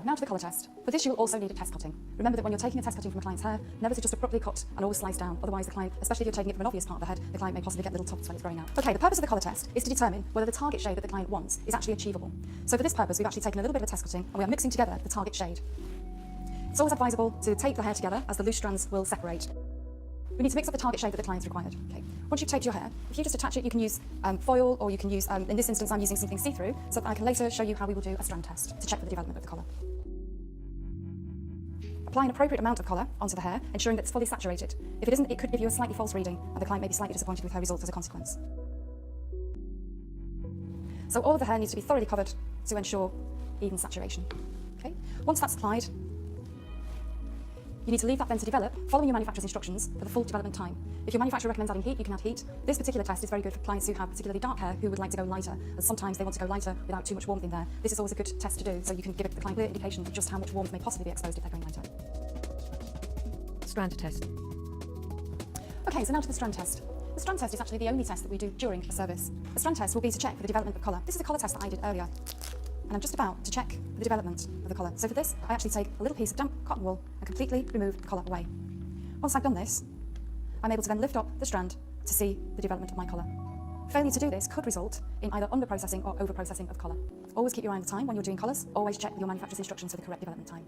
Now to the colour test. For this you will also need a test cutting. Remember that when you're taking a test cutting from a client's hair, never to just abruptly cut and always slice down, otherwise the client, especially if you're taking it from an obvious part of the head, the client may possibly get little tufts when it's growing out. Okay, the purpose of the colour test is to determine whether the target shade that the client wants is actually achievable. So for this purpose we've actually taken a little bit of a test cutting and we are mixing together the target shade. It's always advisable to tape the hair together as the loose strands will separate. We need to mix up the target shade that the client's required. Okay. Once you've taped your hair, if you just attach it, you can use foil or you can use, in this instance I'm using something see-through, so that I can later show you how we will do a strand test to check for the development of the colour. Apply an appropriate amount of colour onto the hair, ensuring that it's fully saturated. If it isn't, it could give you a slightly false reading and the client may be slightly disappointed with her results as a consequence. So all of the hair needs to be thoroughly covered to ensure even saturation. Okay. Once that's applied, you need to leave that then to develop, following your manufacturer's instructions for the full development time. If your manufacturer recommends adding heat, you can add heat. This particular test is very good for clients who have particularly dark hair who would like to go lighter, as sometimes they want to go lighter without too much warmth in there. This is always a good test to do, so you can give the client clear indication of just how much warmth may possibly be exposed if they're going lighter. Strand test. Okay, so now to the strand test. The strand test is actually the only test that we do during a service. The strand test will be to check for the development of colour. This is a colour test that I did earlier. And I'm just about to check the development of the colour. So for this, I actually take a little piece of damp cotton wool and completely remove the colour away. Once I've done this, I'm able to then lift up the strand to see the development of my colour. Failure to do this could result in either under-processing or over-processing of colour. Always keep your eye on the time when you're doing colours. Always check your manufacturer's instructions for the correct development time.